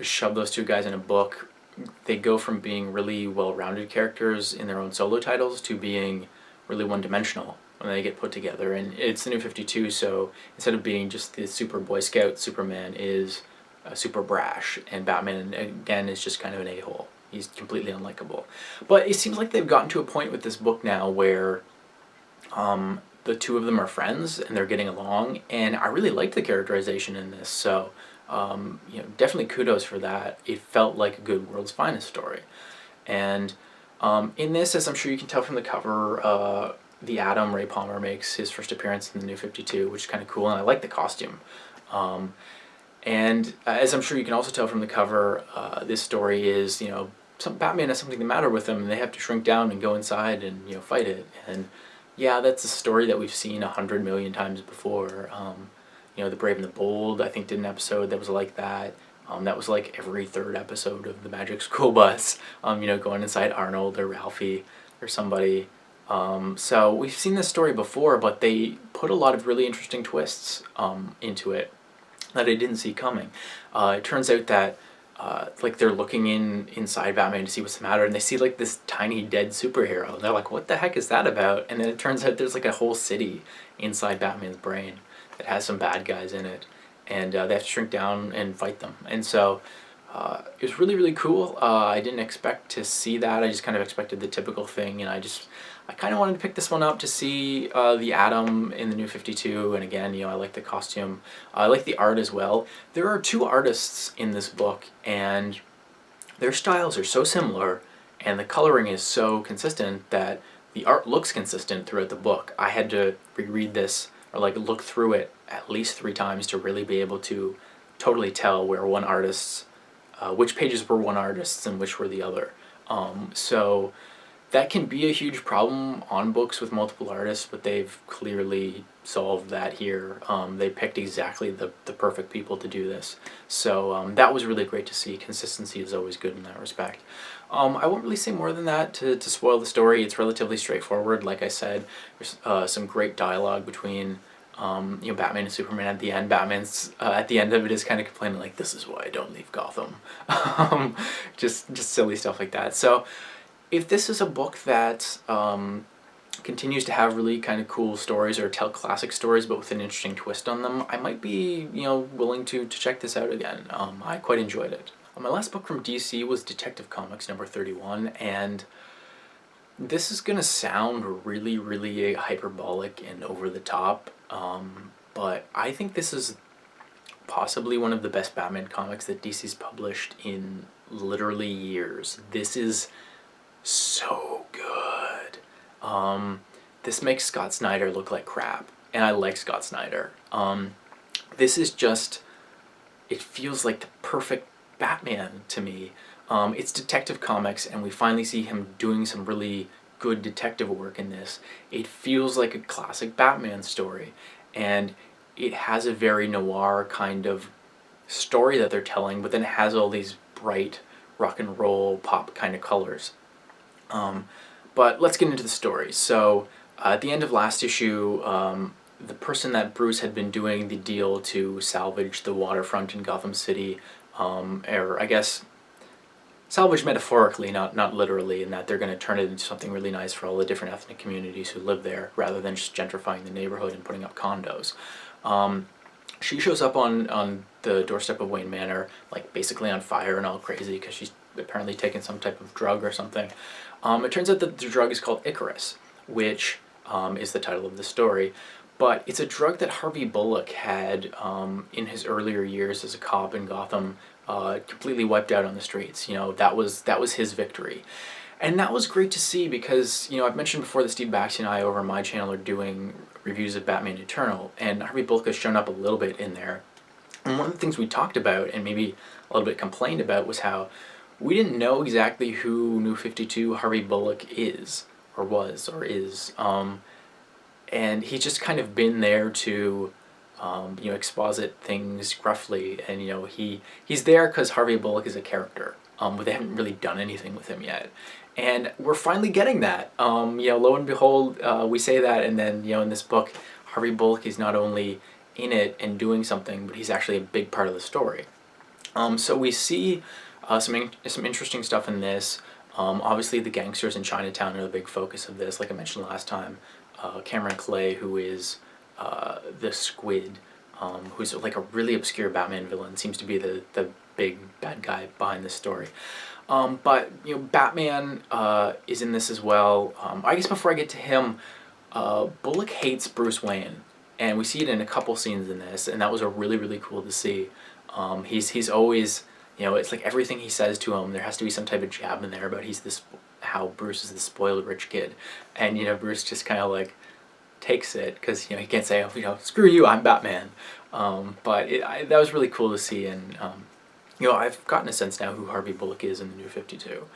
shove those two guys in a book, they go from being really well-rounded characters in their own solo titles to being really one-dimensional when they get put together. And it's the New 52, so instead of being just the super Boy Scout, Superman is super brash, and Batman, again, is just kind of an a-hole. He's completely unlikable. But it seems like they've gotten to a point with this book now where the two of them are friends, and they're getting along, and I really liked the characterization in this, so definitely kudos for that. It felt like a good World's Finest story. And in this, as I'm sure you can tell from the cover, the Atom, Ray Palmer, makes his first appearance in the New 52, which is kind of cool, and I like the costume. And as I'm sure you can also tell from the cover, this story is, Batman has something the matter with him, and they have to shrink down and go inside and, fight it. And yeah, that's a story that we've seen 100 million times before. The Brave and the Bold, I think, did an episode that was like that. That was like every third episode of the Magic School Bus, going inside Arnold or Ralphie or somebody. So we've seen this story before, but they put a lot of really interesting twists into it that I didn't see coming. It turns out that they're looking inside Batman to see what's the matter, and they see like this tiny dead superhero, and they're like, what the heck is that about? And then it turns out there's like a whole city inside Batman's brain that has some bad guys in it, and they have to shrink down and fight them. And so it was really, really cool. I didn't expect to see that. I just kind of expected the typical thing, and I kind of wanted to pick this one up to see the Atom in the New 52, and again, I like the costume. I like the art as well. There are two artists in this book, and their styles are so similar, and the coloring is so consistent that the art looks consistent throughout the book. I had to reread this, or look through it at least 3 times to really be able to totally tell where one artist's, which pages were one artist's and which were the other. So that can be a huge problem on books with multiple artists, but they've clearly solved that here. They picked exactly the perfect people to do this. So that was really great to see. Consistency is always good in that respect. I won't really say more than that to spoil the story. It's relatively straightforward. Like I said, there's some great dialogue between Batman and Superman at the end. Batman's at the end of it is kind of complaining like, this is why I don't leave Gotham. Just silly stuff like that. So if this is a book that continues to have really kind of cool stories or tell classic stories but with an interesting twist on them, I might be willing to check this out again. I quite enjoyed it. My last book from DC was Detective Comics number 31, and this is going to sound really, really hyperbolic and over the top, but I think this is possibly one of the best Batman comics that DC's published in literally years. This is so good. This makes Scott Snyder look like crap, and I like Scott Snyder. This is just, it feels like the perfect Batman to me. It's Detective Comics, and we finally see him doing some really good detective work in this. It feels like a classic Batman story, and it has a very noir kind of story that they're telling, but then it has all these bright rock and roll pop kind of colors. But let's get into the story. So at the end of last issue, the person that Bruce had been doing the deal to salvage the waterfront in Gotham City, or I guess salvage metaphorically, not literally, in that they're going to turn it into something really nice for all the different ethnic communities who live there, rather than just gentrifying the neighborhood and putting up condos. She shows up on the doorstep of Wayne Manor, like basically on fire and all crazy because she's apparently taken some type of drug or something. It turns out that the drug is called Icarus, which is the title of the story. But it's a drug that Harvey Bullock had in his earlier years as a cop in Gotham, completely wiped out on the streets. You know, that was his victory. And that was great to see because, you know, I've mentioned before that Steve Baxter and I over on my channel are doing reviews of Batman Eternal, and Harvey Bullock has shown up a little bit in there. And one of the things we talked about, and maybe a little bit complained about, was how we didn't know exactly who New 52 Harvey Bullock is, or was, or is. And he's just kind of been there to, you know, exposit things gruffly, and, you know, he's there because Harvey Bullock is a character, but they haven't really done anything with him yet. And we're finally getting that. You know, lo and behold, we say that, and then, you know, in this book, Harvey Bullock is not only in it and doing something, but he's actually a big part of the story. So we see some interesting stuff in this. Obviously, the gangsters in Chinatown are the big focus of this, like I mentioned last time. Cameron Clay, who is the Squid, who's like a really obscure Batman villain, seems to be the big bad guy behind this story. But, you know, Batman is in this as well. I guess before I get to him, Bullock hates Bruce Wayne, and we see it in a couple scenes in this, and that was really, really cool to see. He's always, you know, it's like everything he says to him, there has to be some type of jab in there about how Bruce is the spoiled rich kid, and, you know, Bruce just kind of like takes it because, you know, he can't say, oh, you know, screw you, I'm Batman. But that was really cool to see, and you know, I've gotten a sense now who Harvey Bullock is in the New 52,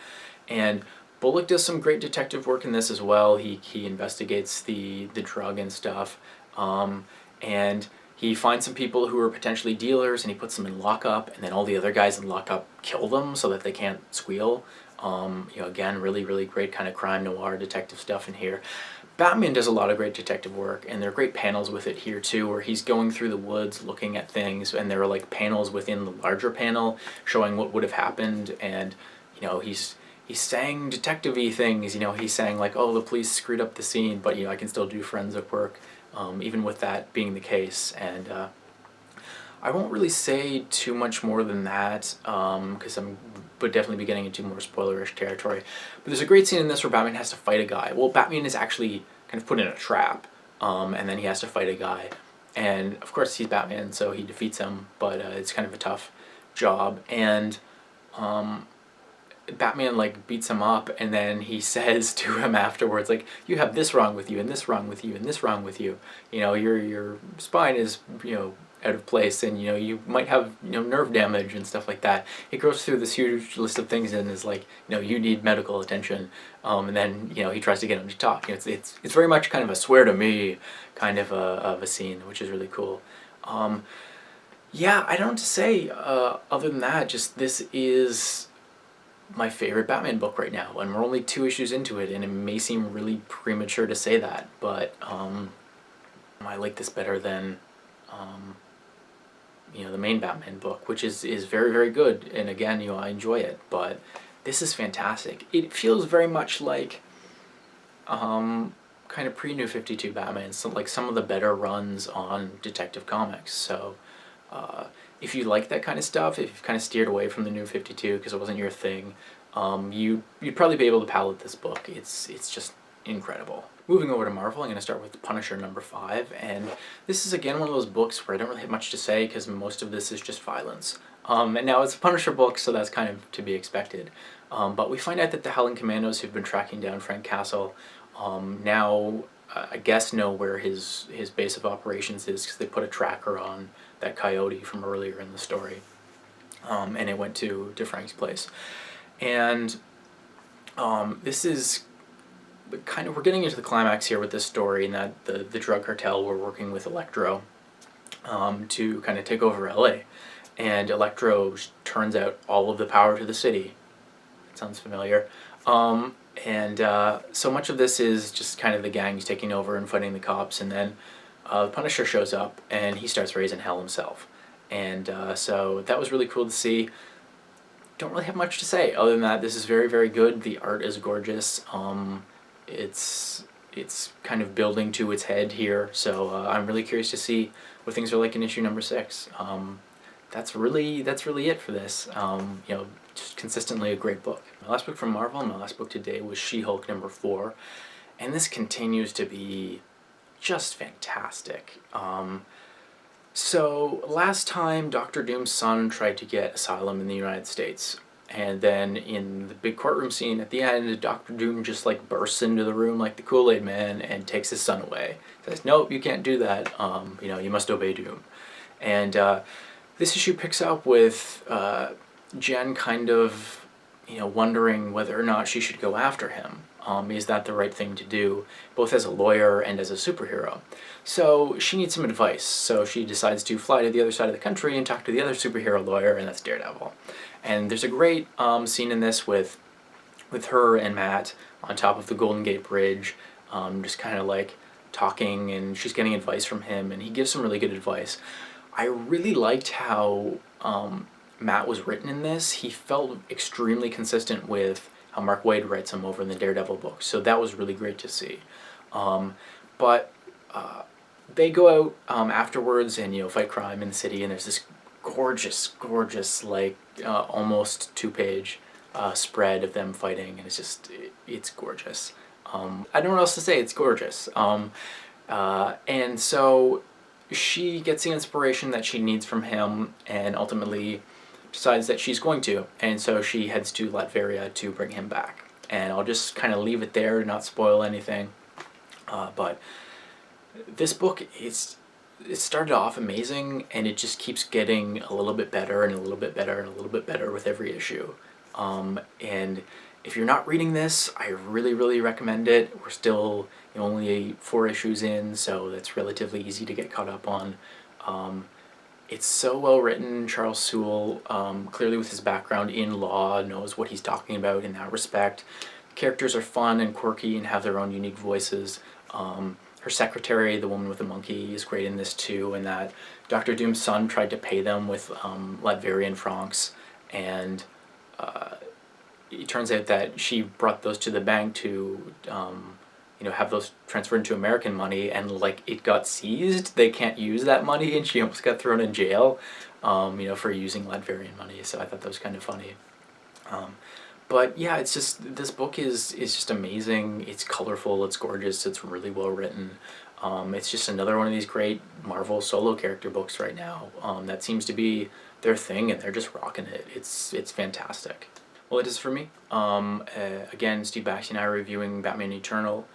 and Bullock does some great detective work in this as well. He investigates the drug and stuff, and he finds some people who are potentially dealers, and he puts them in lockup, and then all the other guys in lockup kill them so that they can't squeal. You know, again, really, really great kind of crime noir detective stuff in here. Batman does a lot of great detective work, and there are great panels with it here too, where he's going through the woods looking at things, and there are like panels within the larger panel showing what would have happened, and, you know, he's saying detective-y things. You know, he's saying like, oh, the police screwed up the scene, but, you know, I can still do forensic work, even with that being the case. And I won't really say too much more than that, because would definitely be getting into more spoilerish territory. But there's a great scene in this where Batman has to fight a guy. Well, Batman is actually kind of put in a trap, and then he has to fight a guy. And of course he's Batman, so he defeats him, but it's kind of a tough job. And Batman like beats him up, and then he says to him afterwards, like, you have this wrong with you, and this wrong with you, and this wrong with you. You know, your spine is, you know, out of place, and, you know, you might have, you know, nerve damage and stuff like that. He goes through this huge list of things and is like, you know, you need medical attention, and then, you know, he tries to get him to talk. You know, it's very much kind of a swear to me kind of a scene, which is really cool. Yeah, I don't know what to say other than that. Just, this is my favorite Batman book right now, and we're only 2 issues into it, and it may seem really premature to say that, but I like this better than you know, the main Batman book, which is very, very good, and again, you know, I enjoy it, but this is fantastic. It feels very much like kind of pre-New 52 Batman, so like some of the better runs on Detective Comics. So if you like that kind of stuff, if you've kind of steered away from the New 52 because it wasn't your thing, you'd probably be able to palate this book. It's just incredible. Moving over to Marvel, I'm going to start with Punisher number 5, and this is again one of those books where I don't really have much to say because most of this is just violence. And now it's a Punisher book, so that's kind of to be expected. But we find out that the Howling Commandos who've been tracking down Frank Castle now, I guess, know where his base of operations is because they put a tracker on that coyote from earlier in the story. And it went to Frank's place. And this is we're getting into the climax here with this story, and that the drug cartel were working with Electro to kind of take over LA. And Electro turns out all of the power to the city. That sounds familiar. So much of this is just kind of the gangs taking over and fighting the cops, and then the Punisher shows up and he starts raising hell himself. And so that was really cool to see. Don't really have much to say other than that this is very, very good. The art is gorgeous. It's kind of building to its head here, so I'm really curious to see what things are like in issue number 6. That's really it for this. Just consistently a great book. My last book from Marvel, my last book today was She-Hulk number 4, and this continues to be just fantastic. So last time Dr. Doom's son tried to get asylum in the United States, and then in the big courtroom scene at the end, Dr. Doom just like bursts into the room like the Kool-Aid Man and takes his son away. Says, nope, you can't do that. You must obey Doom. And this issue picks up with Jen kind of, wondering whether or not she should go after him. Is that the right thing to do, both as a lawyer and as a superhero? So she needs some advice. So she decides to fly to the other side of the country and talk to the other superhero lawyer, and that's Daredevil. And there's a great scene in this with her and Matt on top of the Golden Gate Bridge, just kind of like talking, and she's getting advice from him, and he gives some really good advice. I really liked how Matt was written in this. He felt extremely consistent with how Mark Waid writes him over in the Daredevil books, so that was really great to see. But they go out afterwards and fight crime in the city, and there's this gorgeous like almost 2-page spread of them fighting, and it's gorgeous. I don't know what else to say. It's gorgeous. And so she gets the inspiration that she needs from him, and ultimately decides that she's going to, and so she heads to Latveria to bring him back. And I'll just kind of leave it there, not spoil anything. But this book, it started off amazing, and it just keeps getting a little bit better and a little bit better and a little bit better with every issue. And if you're not reading this, I really, really recommend it. We're still only 4 issues in, so that's relatively easy to get caught up on. It's so well written. Charles Sewell, clearly with his background in law, knows what he's talking about in that respect. Characters are fun and quirky and have their own unique voices. Her secretary, the woman with the monkey, is great in this too, and that Dr. Doom's son tried to pay them with Latverian francs, and it turns out that she brought those to the bank to have those transferred into American money, and like it got seized. They can't use that money, and she almost got thrown in jail, for using Latvian money. So I thought that was kind of funny. But yeah, it's just, this book is just amazing. It's colorful, it's gorgeous, it's really well written. It's just another one of these great Marvel solo character books right now. That seems to be their thing, and they're just rocking it. It's fantastic. Well, it is for me. Again, Steve Baxter and I are reviewing Batman Eternal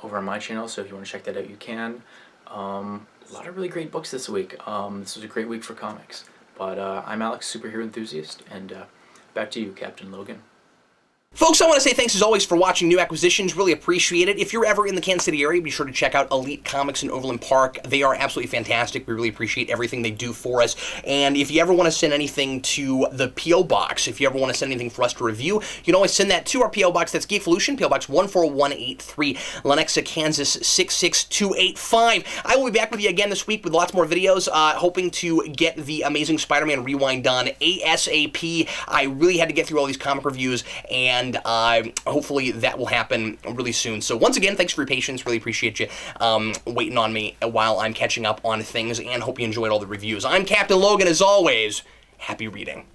over on my channel, so if you want to check that out, you can. A lot of really great books this week. This was a great week for comics. But I'm Alex, superhero enthusiast, and back to you, Captain Logan. Folks, I want to say thanks as always for watching New Acquisitions. Really appreciate it. If you're ever in the Kansas City area, be sure to check out Elite Comics in Overland Park. They are absolutely fantastic. We really appreciate everything they do for us. And if you ever want to send anything to the P.O. Box, if you ever want to send anything for us to review, you can always send that to our P.O. Box. That's Geekvolution, P.O. Box 14183, Lenexa, Kansas 66285. I will be back with you again this week with lots more videos, hoping to get the Amazing Spider-Man Rewind done ASAP. I really had to get through all these comic reviews, and hopefully that will happen really soon. So once again, thanks for your patience. Really appreciate you waiting on me while I'm catching up on things, and hope you enjoyed all the reviews. I'm Captain Logan, as always. Happy reading.